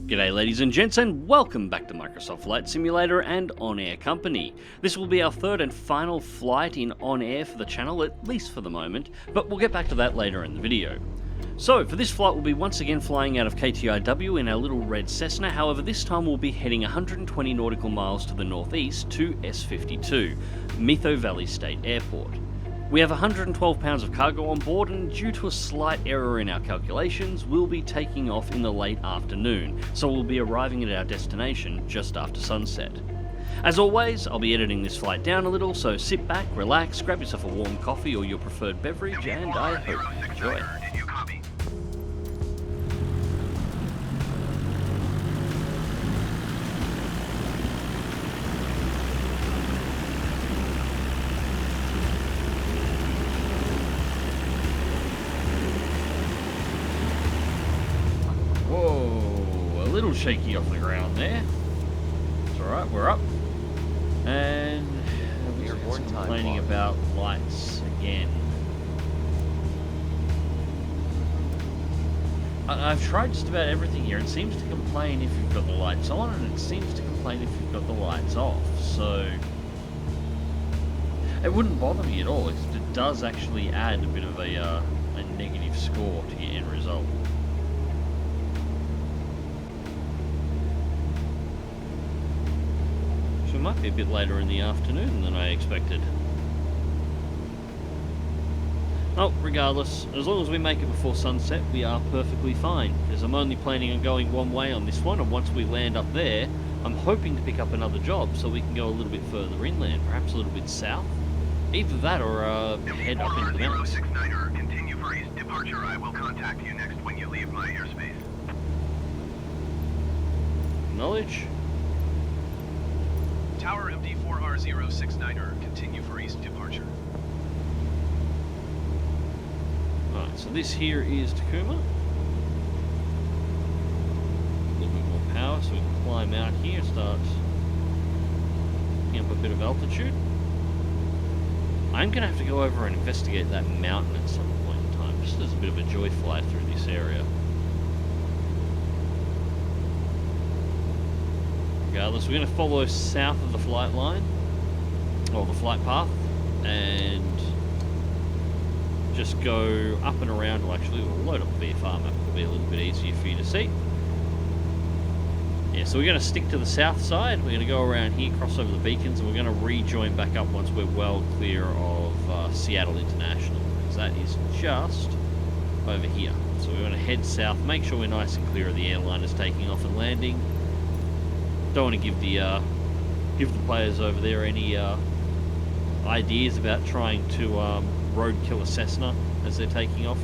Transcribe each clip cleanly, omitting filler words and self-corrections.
G'day ladies and gents, and welcome back to Microsoft Flight Simulator and On Air Company. This will be our third and final flight in On Air for the channel, at least for the moment, but we'll get back to that later in the video. So, for this flight we'll be once again flying out of KTIW in our little red Cessna, however this time we'll be heading 120 nautical miles to the northeast to S52, Metho Valley State Airport. We have 112 pounds of cargo on board, and due to a slight error in our calculations, we'll be taking off in the late afternoon, so we'll be arriving at our destination just after sunset. As always, I'll be editing this flight down a little, so sit back, relax, grab yourself a warm coffee or your preferred beverage, and I hope you enjoy. Shaky off the ground there. It's alright, we're up. And we're complaining about lights again. I've tried just about everything here. It seems to complain if you've got the lights on, and it seems to complain if you've got the lights off. So it wouldn't bother me at all. It does actually add a bit of a negative score to your end result. It might be a bit later in the afternoon than I expected. Oh, regardless, as long as we make it before sunset, we are perfectly fine, because I'm only planning on going one way on this one, and once we land up there, I'm hoping to pick up another job so we can go a little bit further inland, perhaps a little bit south. Either that or head up into the mountains. Continue for east departure. I will contact you next when you leave my airspace. Acknowledge. Tower MD4R069er, continue for east departure. Alright, so this here is Tacoma. A little bit more power so we can climb out here and start picking up a bit of altitude. I'm going to have to go over and investigate that mountain at some point in time, just as a bit of a joy fly through this area. Regardless, we're going to follow south of the flight line, or the flight path, and just go up and around. Well, actually, we'll load up the VFR map, it'll be a little bit easier for you to see. Yeah, so we're going to stick to the south side, we're going to go around here, cross over the beacons, and we're going to rejoin back up once we're well clear of Seattle International, because that is just over here. So we're going to head south, make sure we're nice and clear of the airliners taking off and landing. Don't want to give the players over there any ideas about trying to roadkill a Cessna as they're taking off.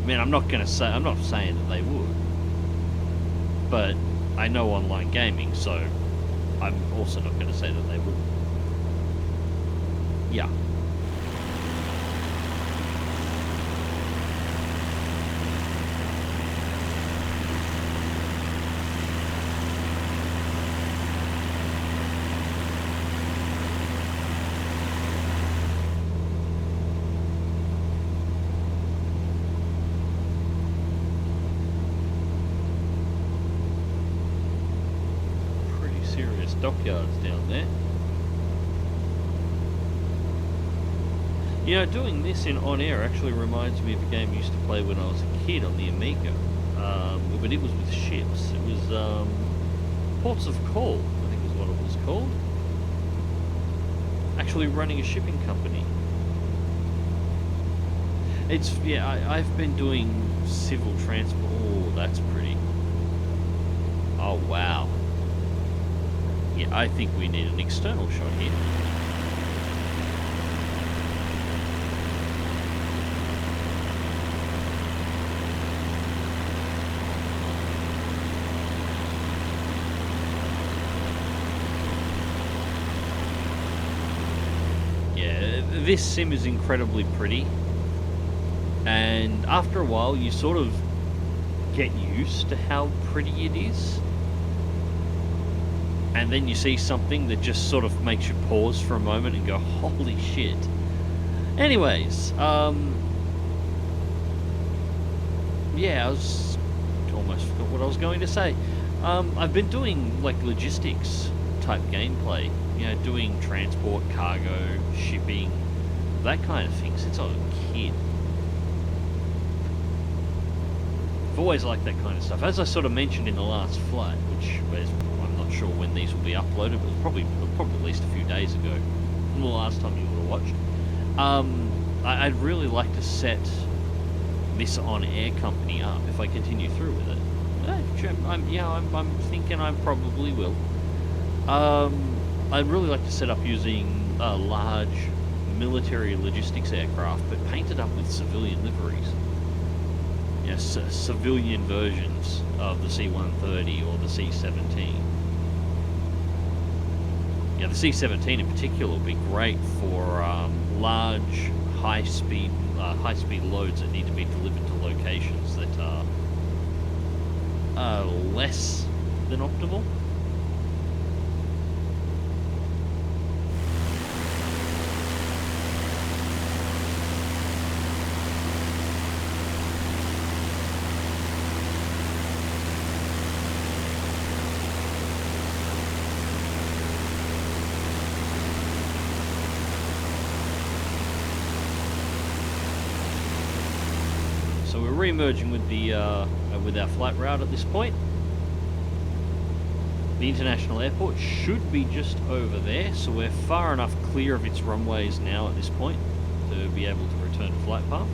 I mean, I'm not saying that they would, but I know online gaming, so I'm also not going to say that they would. Yeah. Dockyards down there. You know, doing this in On Air actually reminds me of a game I used to play when I was a kid on the Amiga, but it was with ships. It was Ports of Call, I think is what it was called. Actually running a shipping company. It's, yeah, I've been doing civil transport. Oh, that's pretty. Oh, wow. Yeah, I think we need an external shot here. Yeah, this sim is incredibly pretty. And after a while, you sort of get used to how pretty it is. and then you see something that just sort of makes you pause for a moment and go, holy shit. Anyways, yeah, I was almost forgot what I was going to say. I've been doing like logistics type gameplay, you know, doing transport, cargo, shipping, that kind of thing since I was a kid. I've always liked that kind of stuff. As I sort of mentioned in the last flight, which I'm not sure when these will be uploaded, but it was probably at least a few days ago, from the last time you would have watched. I'd really like to set this on-air company up if I continue through with it. I'm thinking I probably will. I'd really like to set up using a large military logistics aircraft, but painted up with civilian liveries. You know, civilian versions of the C-130 or the C-17. Yeah, the C-17 in particular would be great for large, high-speed loads that need to be delivered to locations that are less than optimal. So we're re-emerging with the with our flight route at this point. The international airport should be just over there, so we're far enough clear of its runways now at this point to be able to return to flight path.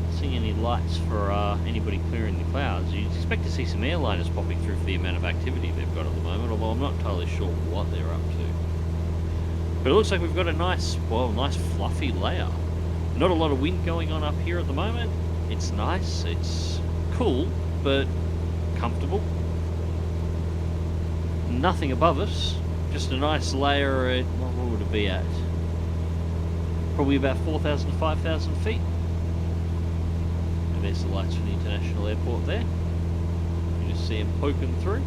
Not seeing any lights for anybody clearing the clouds. You'd expect to see some airliners popping through for the amount of activity they've got at the moment, although I'm not entirely sure what they're up to. But it looks like we've got a nice fluffy layer. Not a lot of wind going on up here at the moment. It's nice, it's cool, but comfortable. Nothing above us, just a nice layer at, what would it be at? Probably about 4,000 to 5,000 feet. And there's the lights from the international airport there. You just see them poking through.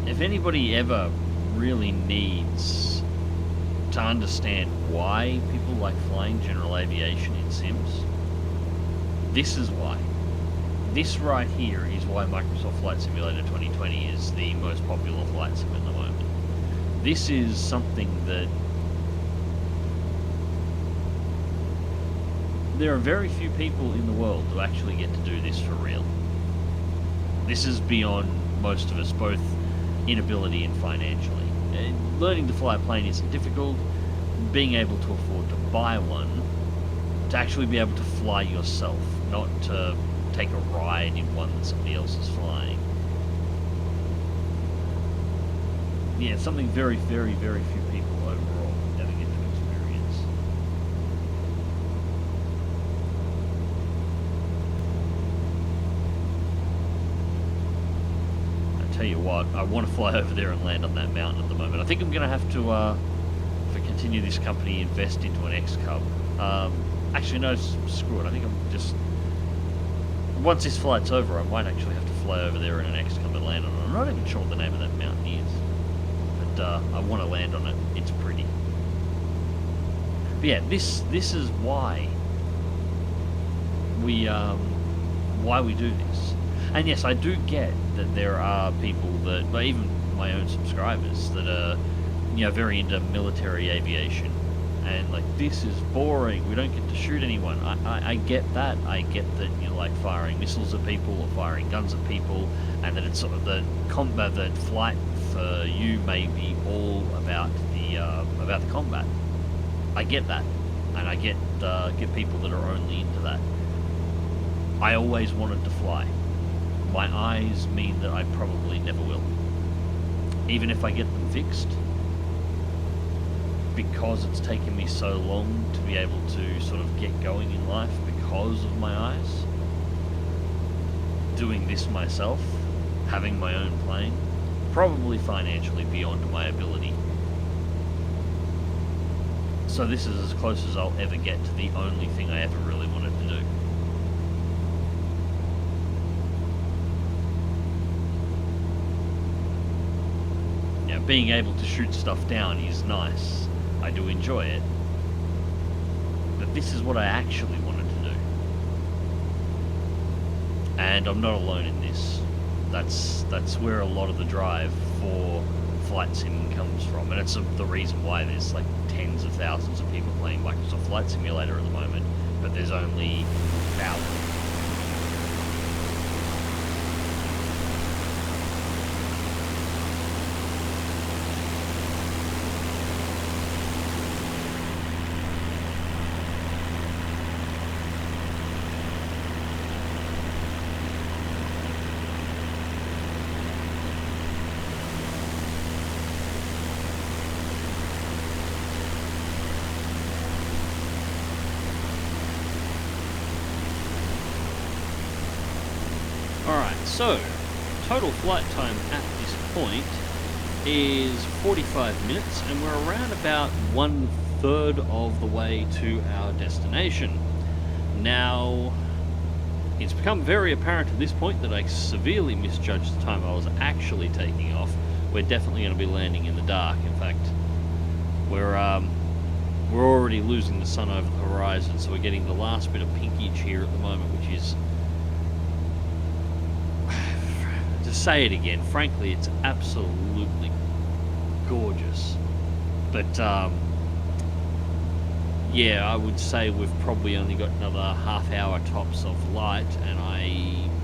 If anybody ever really needs to understand why people like flying general aviation in sims, this is why. This right here is why Microsoft Flight Simulator 2020 is the most popular flight sim at the moment. This is something that there are very few people in the world who actually get to do this for real. This is beyond most of us, both inability and financially. Learning to fly a plane isn't difficult. Being able to afford to buy one, to actually be able to fly yourself, not to take a ride in one that somebody else is flying. Yeah, it's something very, very, very few people overall ever get to experience. Tell you what, I want to fly over there and land on that mountain at the moment. I think I'm going to have to, if I continue this company, invest into an X-Cub. Actually, no, screw it. I think I'm just... Once this flight's over, I might actually have to fly over there in an X-Cub and land on it. I'm not even sure what the name of that mountain is. But I want to land on it. It's pretty. But yeah, this is why we do this. And yes, I do get that there are people that, but even my own subscribers, that are, you know, very into military aviation, and like, this is boring, we don't get to shoot anyone. I get that. I get that you like firing missiles at people or firing guns at people, and that it's sort of the combat, the flight for you may be all about the combat. I get that, and I get people that are only into that. I always wanted to fly. My eyes mean that I probably never will. Even if I get them fixed, because it's taken me so long to be able to sort of get going in life because of my eyes, doing this myself, having my own plane, probably financially beyond my ability. So this is as close as I'll ever get to the only thing I ever really wanted to do. being able to shoot stuff down is nice. I do enjoy it. But this is what I actually wanted to do. And I'm not alone in this. That's where a lot of the drive for flight sim comes from, and it's the reason why there's like tens of thousands of people playing Microsoft Flight Simulator at the moment, but there's only thousands. So, total flight time at this point is 45 minutes, and we're around about 1/3 of the way to our destination. Now, it's become very apparent at this point that I severely misjudged the time I was actually taking off. We're definitely going to be landing in the dark. In fact, we're already losing the sun over the horizon, so we're getting the last bit of pinkage here at the moment, which is, to say it again, frankly, it's absolutely gorgeous. But yeah, I would say we've probably only got another half hour tops of light, and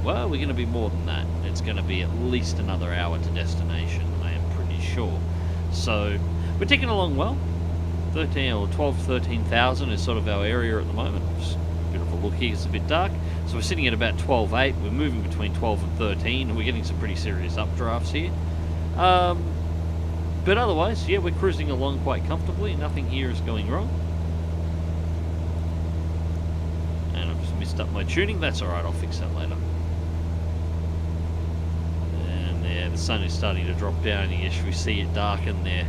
well, we're going to be more than that. It's going to be at least another hour to destination, I am pretty sure. So we're ticking along well. 13,000 is sort of our area at the moment. Just a bit of a look here, it's a bit dark. So we're sitting at about 12.8, we're moving between 12 and 13, and we're getting some pretty serious updrafts here. But otherwise, yeah, we're cruising along quite comfortably, nothing here is going wrong. And I've just missed up my tuning, that's alright, I'll fix that later. And there, the sun is starting to drop down, and yes, we see it darken there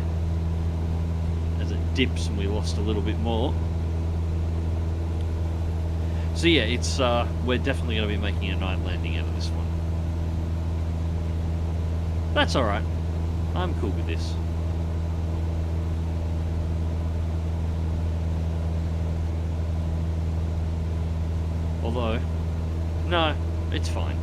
as it dips, and we lost a little bit more. So yeah, it's we're definitely going to be making a night landing out of this one. That's alright. I'm cool with this. Although, no, it's fine.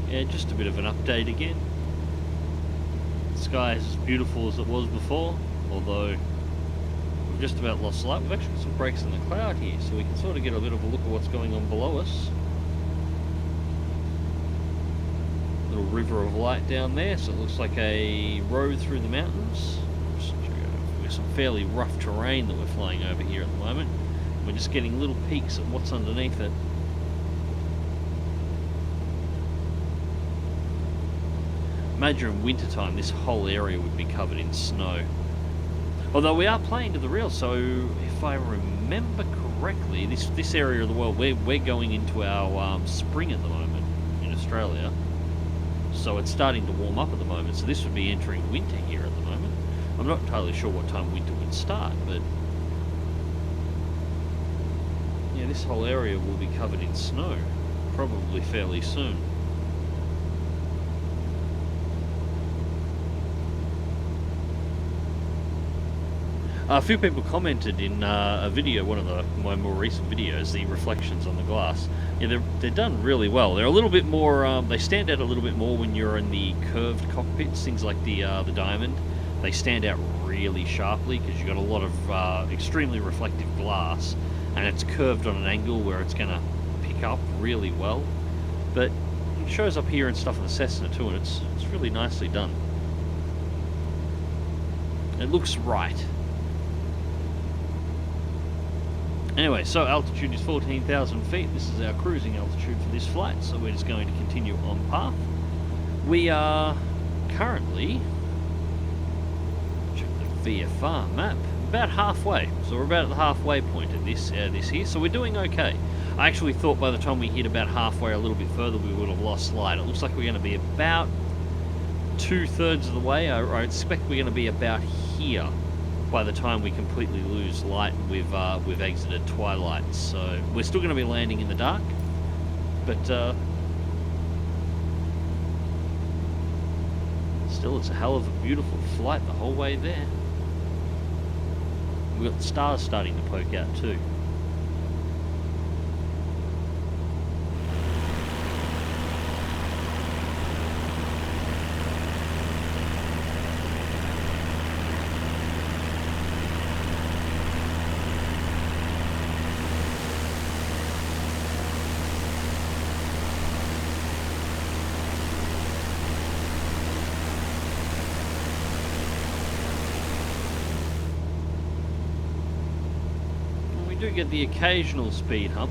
Yeah, just a bit of an update again. The sky is as beautiful as it was before, although we've just about lost light. We've actually got some breaks in the cloud here, so we can sort of get a bit of a look at what's going on below us. Little river of light down there, so it looks like a road through the mountains. We've got some fairly rough terrain that we're flying over here at the moment. We're just getting little peeks at what's underneath it. Imagine in winter time this whole area would be covered in snow. Although we are playing to the real, so if I remember correctly, this area of the world, we're going into our spring at the moment in Australia. So it's starting to warm up at the moment, so this would be entering winter here at the moment. I'm not entirely sure what time winter would start, but yeah, this whole area will be covered in snow, probably fairly soon. A few people commented in a video, one of my more recent videos, the reflections on the glass. Yeah, they're done really well. They're a little bit more, they stand out a little bit more when you're in the curved cockpits, things like the Diamond. They stand out really sharply because you've got a lot of extremely reflective glass, and it's curved on an angle where it's going to pick up really well. But it shows up here and stuff in the Cessna too, and it's really nicely done. It looks right. Anyway, so altitude is 14,000 feet. This is our cruising altitude for this flight, so we're just going to continue on path. We are currently, check the VFR map, about halfway. So we're about at the halfway point of this here, so we're doing okay. I actually thought by the time we hit about halfway, a little bit further, we would have lost light. It looks like we're going to be about 2/3 of the way. I expect we're going to be about here by the time we completely lose light and we've exited twilight. So we're still going to be landing in the dark, but still, it's a hell of a beautiful flight the whole way there. We've got the stars starting to poke out too. Do get the occasional speed hump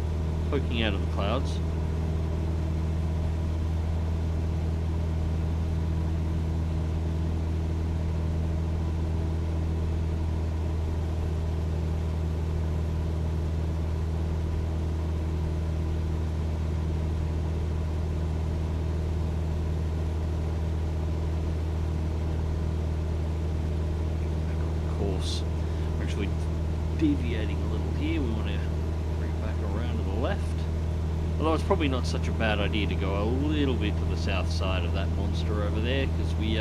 poking out of the clouds. Of course, we're actually deviating a little here. We want to bring it back around to the left. Although it's probably not such a bad idea to go a little bit to the south side of that monster over there, because we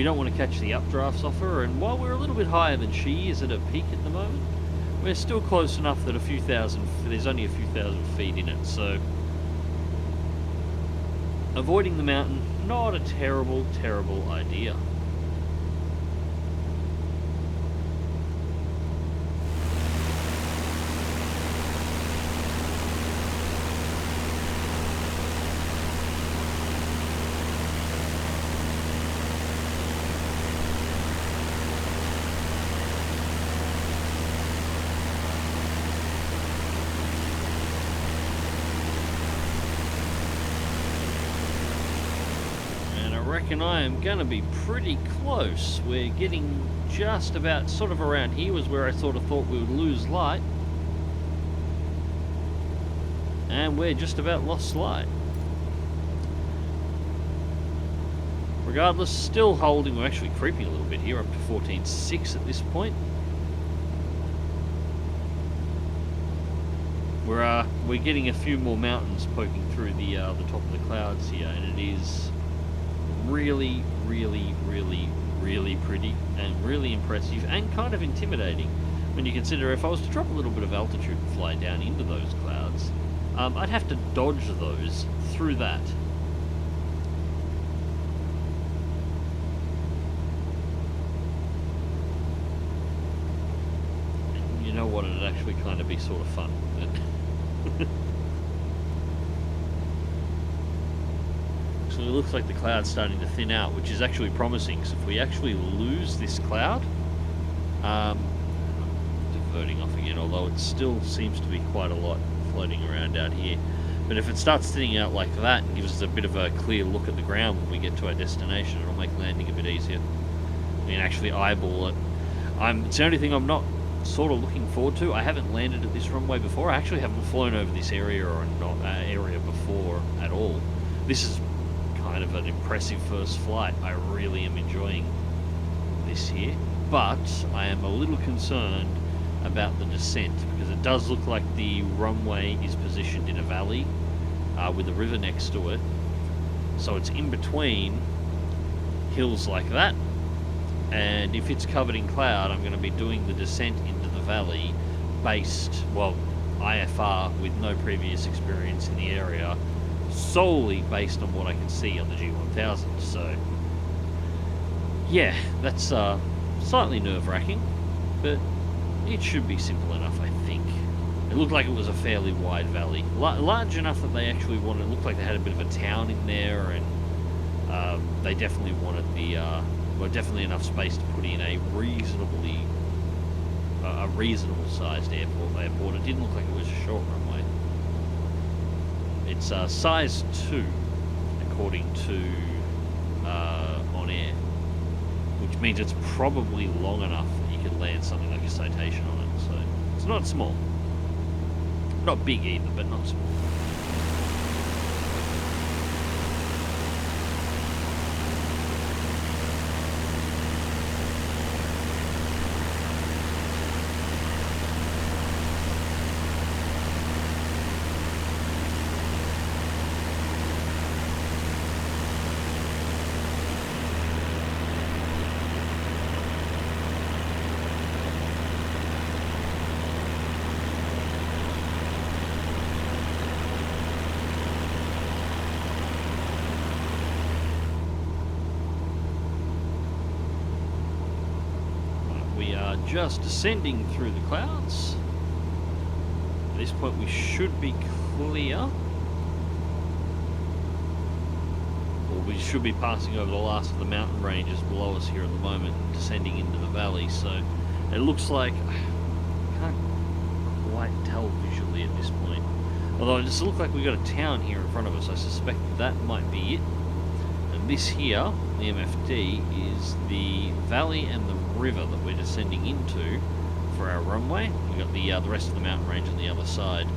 don't want to catch the updrafts off her. And while we're a little bit higher than she is at her peak at the moment, we're still close enough that there's only a few thousand feet in it. So avoiding the mountain, not a terrible idea. I reckon I am going to be pretty close. We're getting just about sort of around here was where I sort of thought we would lose light. And we're just about lost light. Regardless, still holding, we're actually creeping a little bit here, up to 14.6 at this point. We're getting a few more mountains poking through the top of the clouds here, and it is really pretty and really impressive and kind of intimidating when you consider if I was to drop a little bit of altitude and fly down into those clouds, I'd have to dodge those through that. And you know what, it'd actually kind of be sort of fun, wouldn't it? It looks like the cloud's starting to thin out, which is actually promising. So if we actually lose this cloud, diverting off again, although it still seems to be quite a lot floating around out here. But if it starts thinning out like that and gives us a bit of a clear look at the ground when we get to our destination, it'll make landing a bit easier. We can actually eyeball it. It's the only thing I'm not sort of looking forward to. I haven't landed at this runway before. I actually haven't flown over this area or not area before at all. This is kind of an impressive first flight. I really am enjoying this here, but I am a little concerned about the descent, because it does look like the runway is positioned in a valley with a river next to it, so it's in between hills like that, and if it's covered in cloud, I'm going to be doing the descent into the valley based, well, IFR with no previous experience in the area, solely based on what I can see on the G1000. So yeah, that's slightly nerve-wracking, but it should be simple enough, I think. It looked like it was a fairly wide valley, large enough that they actually wanted, it looked like they had a bit of a town in there, and they definitely wanted the well, definitely enough space to put in a reasonable sized airport. It didn't look like it was a short runway. It's size 2, according to On Air, which means it's probably long enough that you could land something like a Citation on it. So it's not small, not big either, but not small. Just descending through the clouds. At this point we should be clear. Or we should be passing over the last of the mountain ranges below us here at the moment, descending into the valley. So it looks like, I can't quite tell visually at this point. Although it just looks like we've got a town here in front of us. I suspect that might be it. And this here, the MFD, is the valley and the river that we're descending into for our runway. We've got the rest of the mountain range on the other side.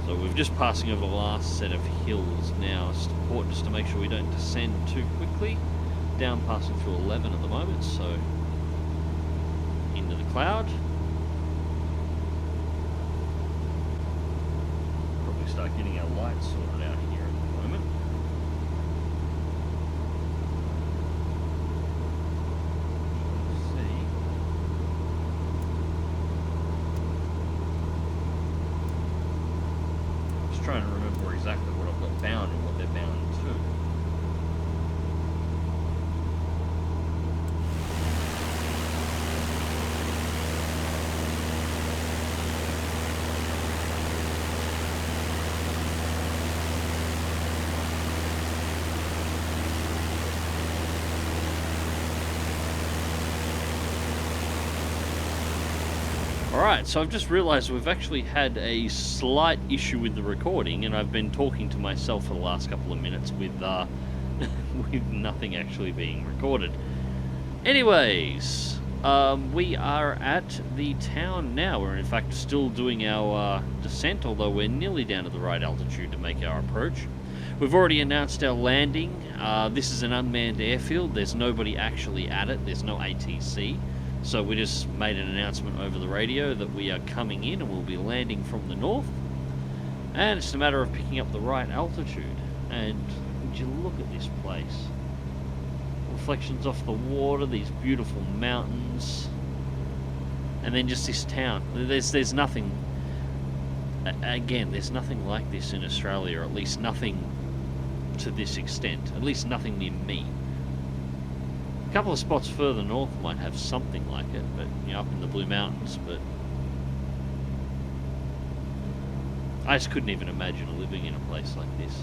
So we're just passing over the last set of hills now. It's important just to make sure we don't descend too quickly. Down passing through 11 at the moment, so into the cloud. Probably start getting our lights sorted out here at the moment. Trying to remember exactly what I've got bound and what they're bound to. Alright, so I've just realised we've actually had a slight issue with the recording, and I've been talking to myself for the last couple of minutes with with nothing actually being recorded. Anyways, we are at the town now. We're in fact still doing our descent, although we're nearly down to the right altitude to make our approach. We've already announced our landing. This is an unmanned airfield. There's nobody actually at it. There's no ATC. So we just made an announcement over the radio that we are coming in and we'll be landing from the north. And it's a matter of picking up the right altitude. And would you look at this place? Reflections off the water, these beautiful mountains. And then just this town. There's nothing, again, there's nothing like this in Australia, or at least nothing to this extent. At least nothing near me. A couple of spots further north might have something like it, but you know, up in the Blue Mountains, but I just couldn't even imagine living in a place like this.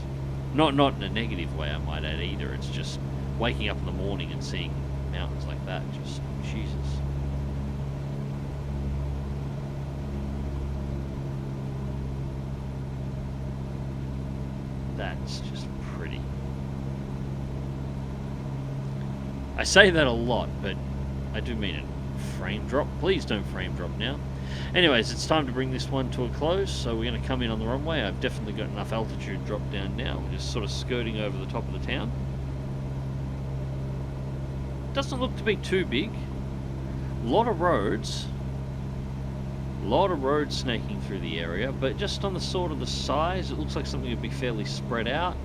Not in a negative way, I might add, either. It's just waking up in the morning and seeing mountains like that, just Jesus. That's just pretty. I say that a lot, but I do mean it. Frame drop. Please don't frame drop now. Anyways, it's time to bring this one to a close, so we're going to come in on the runway. I've definitely got enough altitude drop down now. We're just sort of skirting over the top of the town. Doesn't look to be too big. A lot of roads. A lot of roads snaking through the area, but just on the sort of the size, it looks like something would be fairly spread out.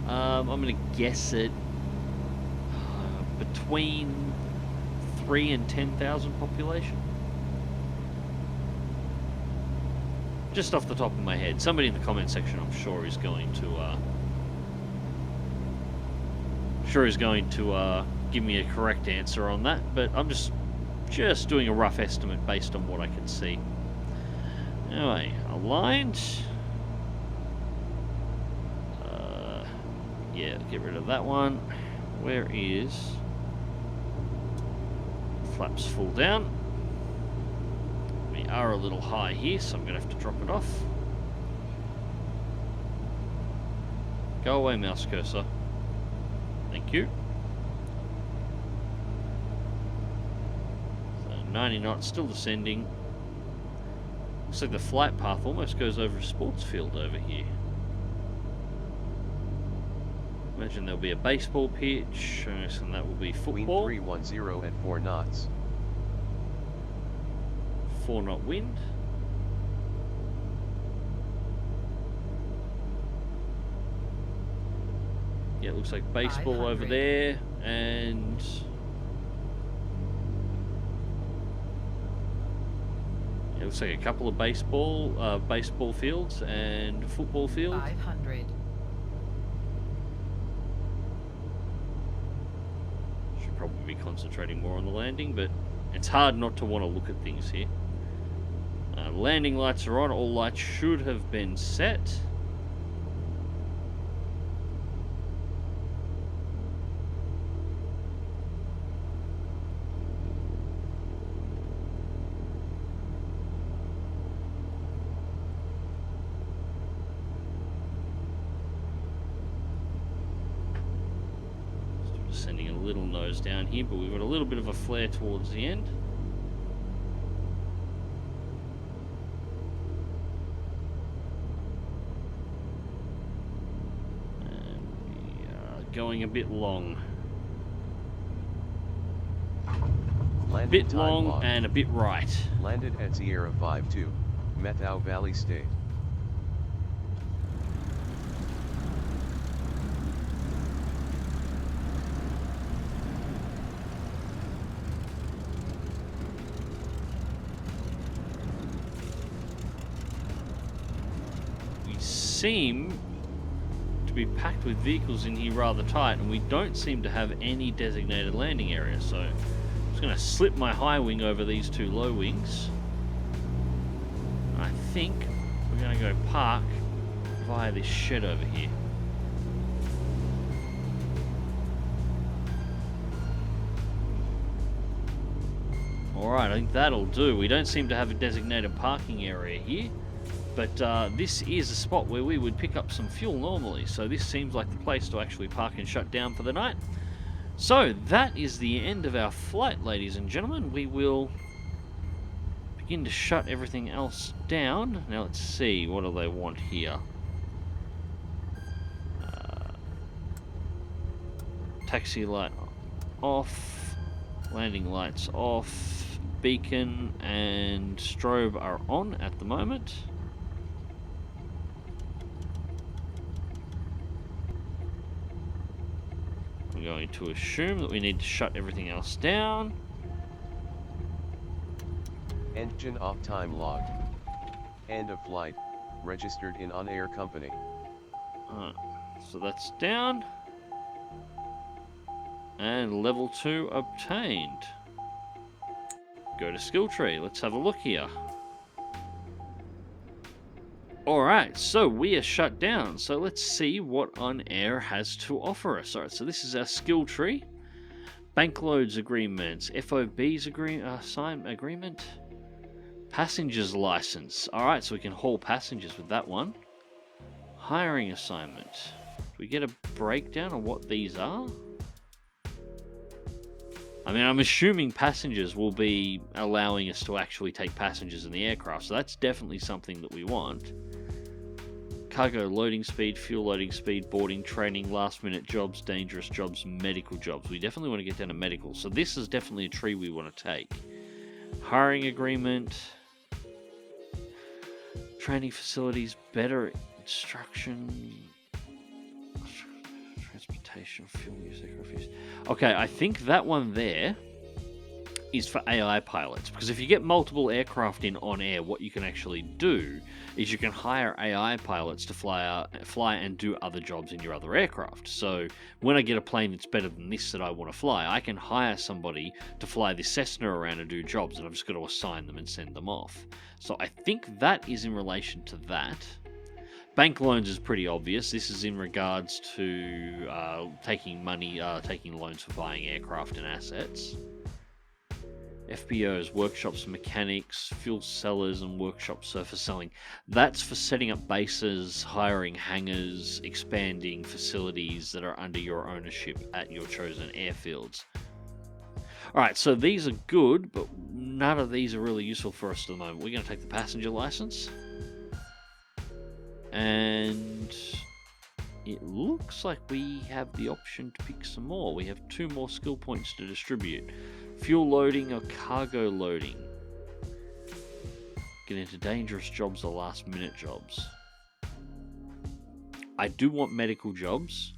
I'm going to guess it between 3 and 10,000 population. Just off the top of my head. Somebody in the comment section, I'm sure, is going to give me a correct answer on that, but I'm just doing a rough estimate based on what I can see. Anyway, aligned. Yeah, get rid of that one. Where is... Flaps full down. We are a little high here, so I'm going to have to drop it off. Go away, mouse cursor. Thank you. So 90 knots, still descending. Looks like the flight path almost goes over a sports field over here. Imagine there'll be a baseball pitch, and that will be football. Wind 310 at 4 knots. 4 knot wind. Yeah, it looks like baseball over there, and yeah, it looks like a couple of baseball fields and football field. 500. Should probably be concentrating more on the landing, but it's hard not to want to look at things here. Landing lights are on. All lights should have been set. Sending a little nose down here, but we've got a little bit of a flare towards the end. And we are going a bit long. A bit long log. And a bit right. Landed at Sierra 5-2, Methow Valley State. Seem to be packed with vehicles in here rather tight, and we don't seem to have any designated landing area, so I'm just going to slip my high wing over these two low wings. I think we're going to go park via this shed over here. Alright, I think that'll do. We don't seem to have a designated parking area here. But this is a spot where we would pick up some fuel normally, so this seems like the place to actually park and shut down for the night. So that is the end of our flight, ladies and gentlemen. We will begin to shut everything else down. Now let's see, what do they want here? Taxi light off, landing lights off, beacon and strobe are on at the moment. I'm going to assume that we need to shut everything else down. Engine off time log. End of flight. Registered in on-air company. So that's down. And level 2 obtained. Go to skill tree. Let's have a look here. Alright, so we are shut down. So let's see what On Air has to offer us. Alright, so this is our skill tree. Bank loads agreements, FOBs agreement, passengers license. Alright, so we can haul passengers with that one. Hiring assignment. Do we get a breakdown of what these are? I mean, I'm assuming passengers will be allowing us to actually take passengers in the aircraft, so that's definitely something that we want. Cargo loading speed, fuel loading speed, boarding, training, last minute jobs, dangerous jobs, medical jobs. We definitely want to get down to medical, so this is definitely a tree we want to take. Hiring agreement, training facilities, better instruction, transportation, fuel use, aircraft use. Okay, I think that one there is for AI pilots, because if you get multiple aircraft in on air, what you can actually do is you can hire AI pilots to fly and do other jobs in your other aircraft. So when I get a plane that's better than this that I want to fly, I can hire somebody to fly this Cessna around and do jobs, and I've just got to assign them and send them off. So I think that is in relation to that. Bank loans is pretty obvious. This is in regards to taking loans for buying aircraft and assets. FBOs, workshops, mechanics, fuel sellers, and workshop surface selling. That's for setting up bases, hiring hangars, expanding facilities that are under your ownership at your chosen airfields. Alright, so these are good, but none of these are really useful for us at the moment. We're going to take the passenger license. And it looks like we have the option to pick some more. We have 2 more skill points to distribute. Fuel loading or cargo loading. Get into dangerous jobs or last minute jobs. I do want medical jobs.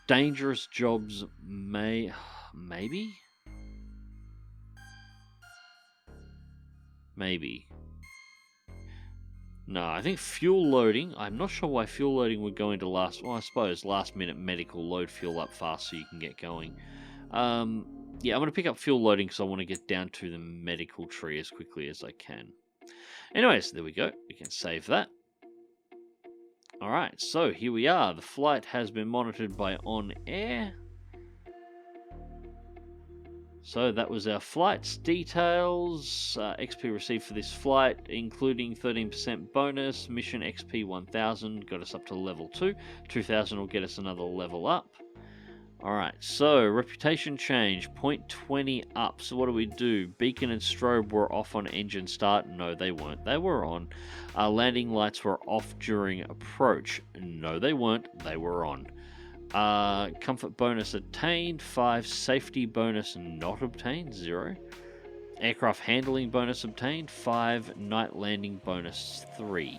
Dangerous jobs maybe? Maybe. No, I think fuel loading. I'm not sure why fuel loading would go into last... Well, I suppose last minute medical, load fuel up fast so you can get going. Yeah, I'm going to pick up fuel loading because I want to get down to the medical tree as quickly as I can. Anyways, there we go. We can save that. Alright, so here we are. The flight has been monitored by On Air. So that was our flight's details. XP received for this flight, including 13% bonus. Mission XP 1000 got us up to level 2. 2000 will get us another level up. Alright, so reputation change, 0.20 up. So what do? Beacon and strobe were off on engine start. No, they weren't. They were on. Landing lights were off during approach. No, they weren't. They were on. Comfort bonus attained, 5. Safety bonus not obtained, 0. Aircraft handling bonus obtained, 5. Night landing bonus, 3.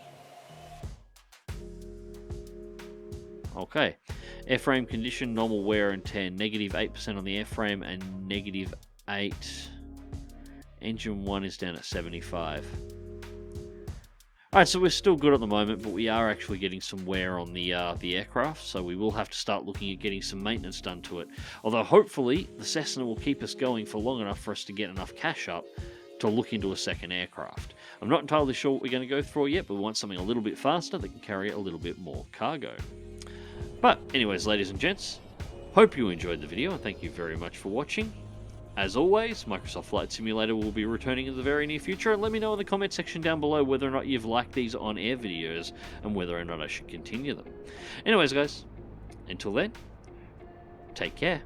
Okay. Airframe condition, normal wear and tear, negative 8% on the airframe and negative 8. Engine 1 is down at 75. Alright, so we're still good at the moment, but we are actually getting some wear on the aircraft, so we will have to start looking at getting some maintenance done to it. Although hopefully the Cessna will keep us going for long enough for us to get enough cash up to look into a second aircraft. I'm not entirely sure what we're going to go for yet, but we want something a little bit faster that can carry a little bit more cargo. But anyways, ladies and gents, hope you enjoyed the video and thank you very much for watching. As always, Microsoft Flight Simulator will be returning in the very near future, and let me know in the comment section down below whether or not you've liked these on-air videos and whether or not I should continue them. Anyways guys, until then, take care.